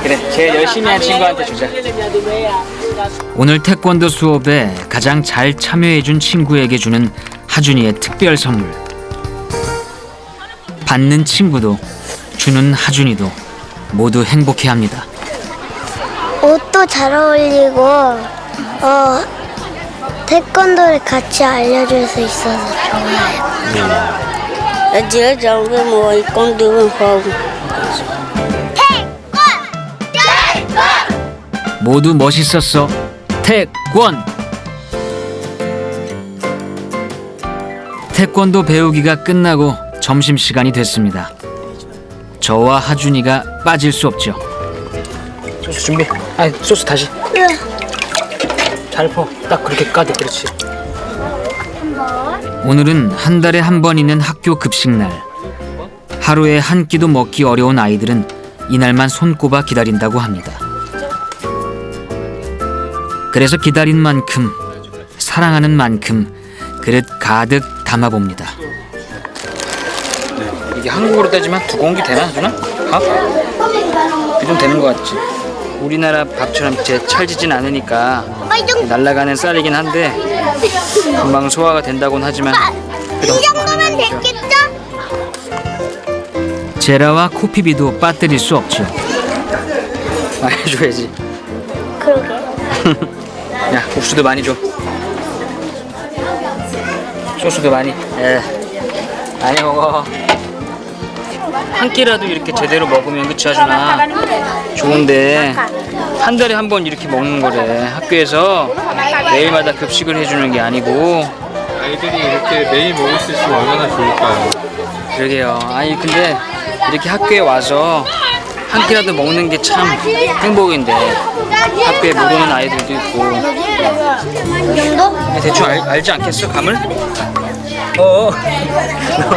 그래, 제일 열심히 한 친구한테 주자. 오늘 태권도 수업에 가장 잘 참여해준 친구에게 주는 하준이의 특별 선물. 받는 친구도 주는 하준이도 모두 행복해합니다. 옷도 잘 어울리고 태권도를 같이 알려줄 수 있어서 좋아요. Dia jangan mau ikut dengan kau. 모두 멋있었어. 태권! 태권도 배우기가 끝나고 점심시간이 됐습니다. 저와 하준이가 빠질 수 없죠. 소스 준비. 소스 다시. 잘 퍼. 딱 그렇게 까득. 그렇지. 오늘은 한 달에 한 번 있는 학교 급식날. 하루에 한 끼도 먹기 어려운 아이들은 이날만 손꼽아 기다린다고 합니다. 그래서 기다린 만큼, 사랑하는 만큼 그릇 가득 담아봅니다. 이게 한국으로 따지면 두 공기 되나, 하준아? 밥? 이 정도 되는 것 같지? 우리나라 밥처럼 이제 찰지진 않으니까 날아가는 쌀이긴 한데 금방 소화가 된다고는 하지만 이 정도면 됐겠죠? 제라와 코피비도 빠뜨릴 수 없죠. 많이 해줘야지. 그러게. 야, 국수도 많이 줘. 소스도 많이. 많이 먹어. 한 끼라도 이렇게 제대로 먹으면 그치 하준아? 좋은데 한 달에 한 번 이렇게 먹는 거래. 학교에서 매일마다 급식을 해주는 게 아니고. 아이들이 이렇게 매일 먹을 수 있으면 얼마나 좋을까요? 그러게요. 아니 근데 이렇게 학교에 와서 한 끼라도 먹는 게 참 행복인데 학교에 못 오는 아이들도 있고. 이 정도? 대충 알지 않겠어 감을? 너무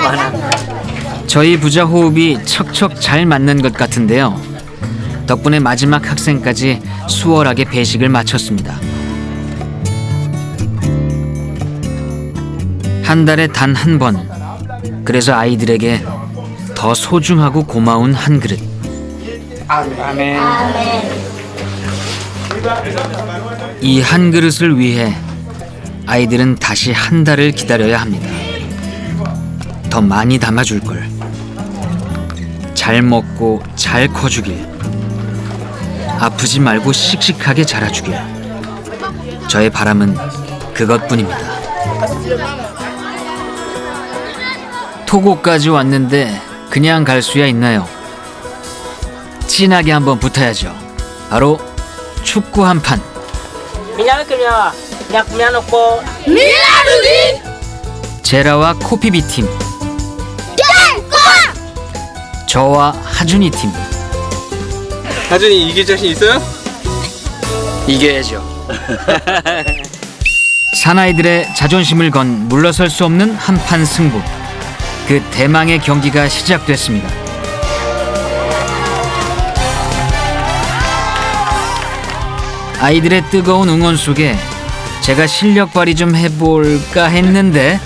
많아. 저희 부자 호흡이 척척 잘 맞는 것 같은데요. 덕분에 마지막 학생까지 수월하게 배식을 마쳤습니다. 한 달에 단 한 번. 그래서 아이들에게 더 소중하고 고마운 한 그릇. 아멘. 이 한 그릇을 위해 아이들은 다시 한 달을 기다려야 합니다. 더 많이 담아줄 걸. 잘 먹고 잘 커주길. 아프지 말고 씩씩하게 자라주길. 저의 바람은 그것뿐입니다. 토고까지 왔는데 그냥 갈 수야 있나요? 진하게 한번 붙어야죠. 바로 축구 한 판. 제라와 코피비 팀, 저와 하준이 팀. 하준이 이길 자신 있어요? 이겨야죠. 사나이들의 자존심을 건 물러설 수 없는 한판 승부. 그 대망의 경기가 시작됐습니다. 아이들의 뜨거운 응원 속에 제가 실력 발휘 좀 해볼까 했는데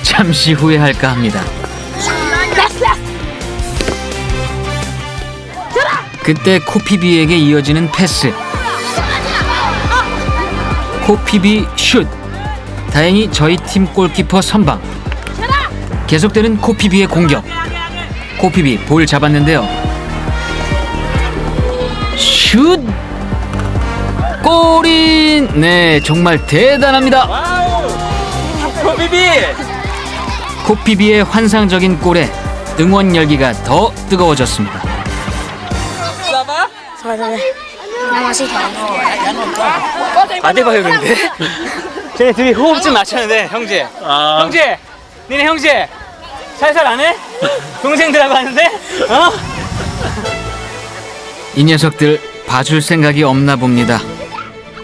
잠시 후회할까 합니다. 그때 코피비에게 이어지는 패스. 코피비 슛. 다행히 저희 팀 골키퍼 선방. 계속되는 코피비의 공격. 코피비 볼 잡았는데요. 슛! 골인! 네, 정말 대단합니다. 코피비! 코피비의 환상적인 골에 응원 열기가 더 뜨거워졌습니다. 안 돼봐요 근데. 쟤네 둘이 호흡 좀 맞췄는데 형제. 형제! 니네 형제! 살살 안 해? 동생들하고 하는데? 어? 이 녀석들 봐줄 생각이 없나 봅니다.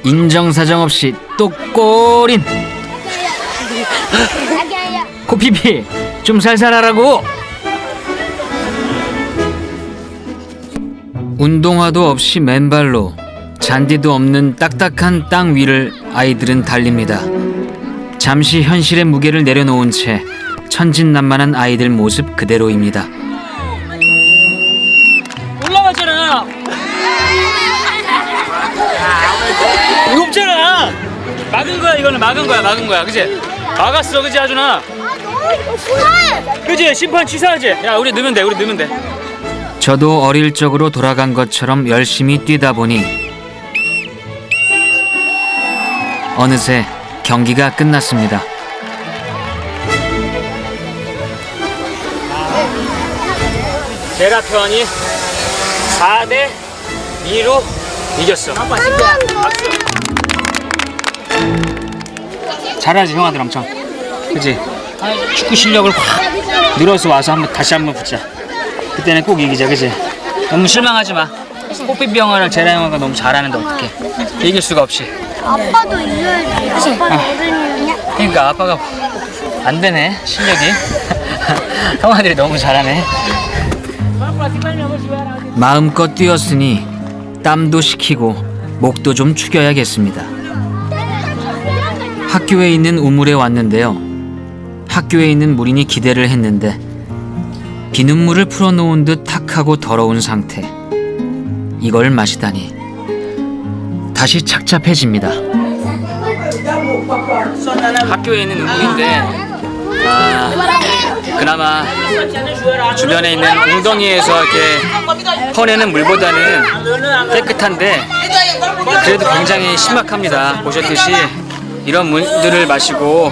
인정사정 없이 또 골인! 코피비 좀 살살 하라고! 운동화도 없이 맨발로 잔디도 없는 딱딱한 땅 위를 아이들은 달립니다. 잠시 현실의 무게를 내려놓은 채 천진난만한 아이들 모습 그대로입니다. 올라갔잖아. 이거 없잖아. 막은 거야 이거는 막은 거야 그치? 막았어 그치 아준아? 그치 심판 취소하지? 야 우리 넣으면 돼. 저도 어릴 적으로 돌아간 것처럼 열심히 뛰다 보니 어느새 경기가 끝났습니다. 제라편이 4대 2로 이겼어. 박수. 잘하지 형아들 엄청. 그치? 축구 실력을 확 늘어서 와서 다시 한번 붙자. 그때는 꼭 이기자, 그치? 너무 실망하지 마. 뽀삐비 형아랑 제라 형아가 너무 잘하는데 어떡해. 이길 수가 없이. 아빠도 이겨야지. 아빠는 어른이냐? 그러니까 아빠가 안 되네, 실력이. 형아들이 너무 잘하네. 마음껏 뛰었으니 땀도 식히고 목도 좀 축여야겠습니다. 학교에 있는 우물에 왔는데요. 학교에 있는 물이니 기대를 했는데 비눗물을 풀어놓은 듯 탁하고 더러운 상태. 이걸 마시다니 다시 착잡해집니다. 학교에 있는 우물인데 그나마 주변에 있는 웅덩이에서 이렇게 퍼내는 물보다는 깨끗한데 그래도 굉장히 심각합니다. 보셨듯이 이런 물들을 마시고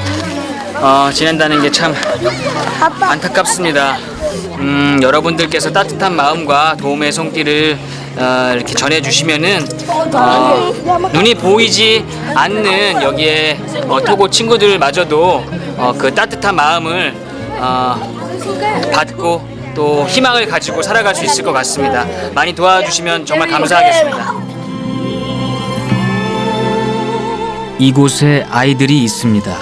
지낸다는 게 참 안타깝습니다. 여러분들께서 따뜻한 마음과 도움의 손길을 이렇게 전해주시면은 눈이 보이지 않는 여기에 토고 친구들마저도 그 따뜻한 마음을 받고 또 희망을 가지고 살아갈 수 있을 것 같습니다. 많이 도와주시면 정말 감사하겠습니다. 이곳에 아이들이 있습니다.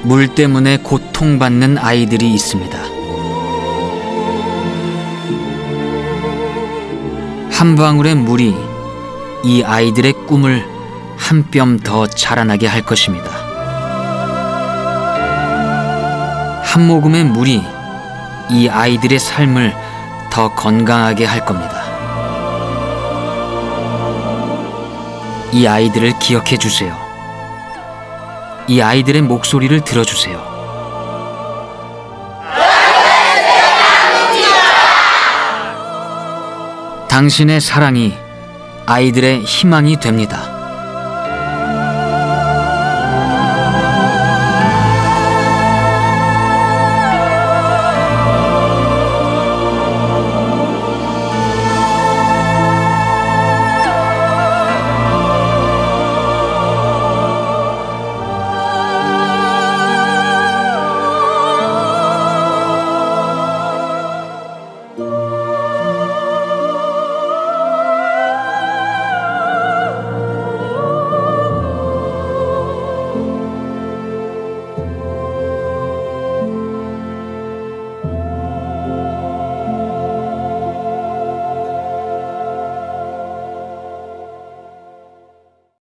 물 때문에 고통받는 아이들이 있습니다. 한 방울의 물이 이 아이들의 꿈을 한 뼘 더 자라나게 할 것입니다. 한 모금의 물이 이 아이들의 삶을 더 건강하게 할 겁니다. 이 아이들을 기억해 주세요. 이 아이들의 목소리를 들어주세요. 당신의 사랑이 아이들의 희망이 됩니다.